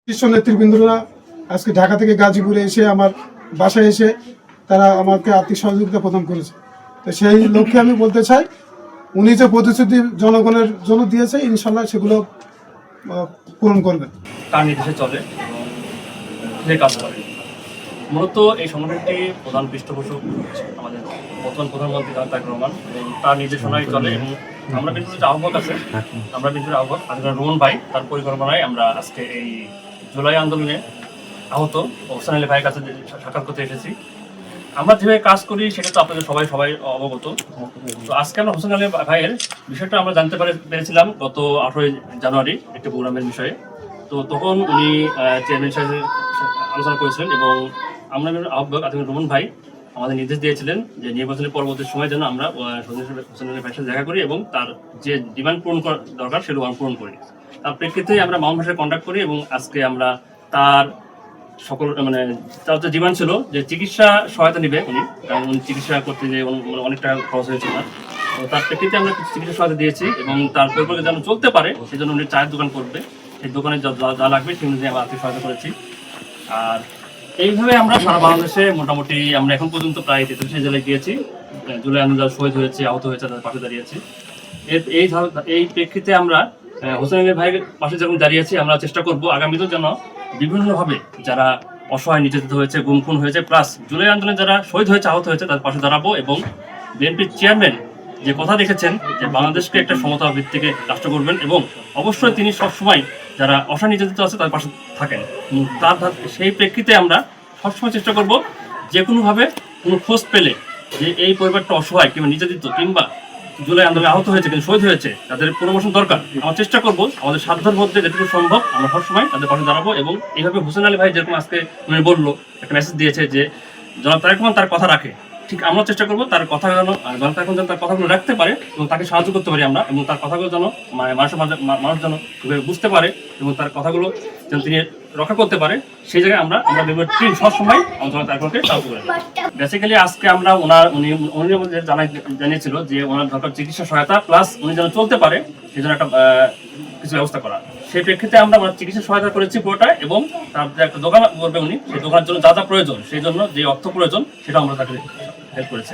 শীর্ষ নেতৃবৃন্দরা আজকে ঢাকা থেকে গাজীপুরে এসে আমার বাসায় এসে তারা আমাকে আর্থিক সহযোগিতা প্রদান করেছে। তো সেই লক্ষ্যে আমি বলতে চাই, উনি যে প্রতিশ্রুতি জনগণের জন্য দিয়েছে ইনশাল্লাহ সেগুলো পূরণ করবেন। তার নির্দেশে চলে এবং কাজ করে। মূলত এই সংগঠনটি প্রধান পৃষ্ঠপোষক আমাদের বর্তমান প্রধানমন্ত্রী তারেক রহমান, এবং তার নির্দেশনায় চলে। এবং আমরা বিএনপির যে আহ্বায়ক আছে, আমরা বিএনপির আহ্বায়ক আজিজুর রহমান ভাই, তার পরিকল্পনায় আমরা আজকে এই জুলাই আন্দোলনে আহত হোসেন আলী ভাইয়ের কাছে সাক্ষাৎ করতে এসেছি। আমরা যেভাবে কাজ করি সেটা তো আপনাদের সবাই অবগত। তো আজকে আমরা হোসেন আলী ভাইয়ের বিষয়টা আমরা জানতে পেরেছিলাম গত 18 জানুয়ারি একটি প্রোগ্রামের বিষয়ে। তো তখন উনি চেয়ারম্যান সাহেবের আলোচনা করেছিলেন এবং আমরা আহ্বায়ক আজিজুর রহমান ভাই আমাদের নির্দেশ দিয়েছিলেন যে নির্বাচনের পরবর্তী সময় যেন আমরা হোসেন আলী ভাইয়ের সাথে দেখা করি এবং তার যে ডিমান্ড পূরণ করা দরকার সেগুলো পূরণ করি। তার প্রেক্ষিতে আমরা মামুন ভাইয়ের কন্ট্যাক্ট করি এবং আজকে আমরা তার সকল তার যে ডিমান্ড ছিল যে চিকিৎসা সহায়তা নিবে উনি, কারণ উনি চিকিৎসা করতে যে অনেক টাকা খরচ হয়েছে না। তো তার প্রেক্ষিতে আমরা কিছু চিকিৎসা সহায়তা দিয়েছি এবং তার পরিবারে যেন চলতে পারে সেজন্য উনি চায়ের দোকান করবে, সেই দোকানে যা লাগবে সেই অনুযায়ী আমরা আর্থিক সহায়তা করেছি। আর এইভাবে আমরা সারা বাংলাদেশে মোটামুটি আমরা এখন পর্যন্ত প্রায় 43 জেলায় গিয়েছি। জুলাই আন্দোলন শহীদ হয়েছে, আহত হয়েছে, তাদের পাশে দাঁড়িয়েছি। এই প্রেক্ষিতে আমরা হোসেন আলী ভাইয়ের পাশে যখন দাঁড়িয়েছি, আমরা চেষ্টা করব আগামীতেও যেন বিভিন্নভাবে যারা অসহায় নির্যাতিত হয়েছে, গুম খুন হয়েছে, প্লাস জুলাই আন্দোলনে যারা শহীদ হয়েছে, আহত হয়েছে, তাদের পাশে দাঁড়াবো। এবং বিএনপির চেয়ারম্যান যে কথা রেখেছেন যে বাংলাদেশকে একটা সমতা ভিত্তিকে রাষ্ট্র করবেন এবং অবশ্যই তিনি সবসময় যারা অসহায় নির্যাতিত আছে তার পাশে থাকেন। তার সেই প্রেক্ষিতে আমরা সবসময় চেষ্টা করব যে কোনোভাবে কোনো খোঁজ পেলে যে এই পরিবারটা অসহায় কিংবা নির্যাতিত কিংবা জুলাই আন্দোলনে আহত হয়েছে কিন্তু শহীদ হয়েছে, তাদের প্রমোশন দরকার, আমরা চেষ্টা করব আমাদের সাধ্যের মধ্যে যেটুকু সম্ভব আমরা সবসময় তাদের পাশে দাঁড়াবো। এবং এইভাবে হোসেন আলী ভাই যেরকম আজকে উনি বললো, একটা মেসেজ দিয়েছে যে জনাব তারেক রহমান তার কথা রাখে, ঠিক আমরা চেষ্টা করবো তার কথা যেন জনাব তারেক রহমান যেন তার কথাগুলো রাখতে পারে এবং তাকে সাহায্য করতে পারি আমরা, এবং তার কথাগুলো যেন মানুষ যেন বুঝতে পারে এবং তার কথাগুলো যেন তিনি রক্ষা করতে পারে, সেই জায়গায় আমরা বিভিন্ন টিম সবসময় আমাদের তারপরকে সাহায্য করি। বেসিক্যালি আজকে আমরা উনি আমাদের জানিয়েছিল যে ওনার দরকার চিকিৎসা সহায়তা, প্লাস উনি যেন চলতে পারে সেই জন্য একটা কিছু ব্যবস্থা করা। সেই প্রেক্ষিতে আমরা চিকিৎসা সহায়তা করেছি পুরোটা, এবং তার যে একটা দোকান করবে উনি, সেই দোকানের জন্য যা প্রয়োজন, সেই জন্য যে অর্থ প্রয়োজন সেটা আমরা তাকে হেল্প করেছি।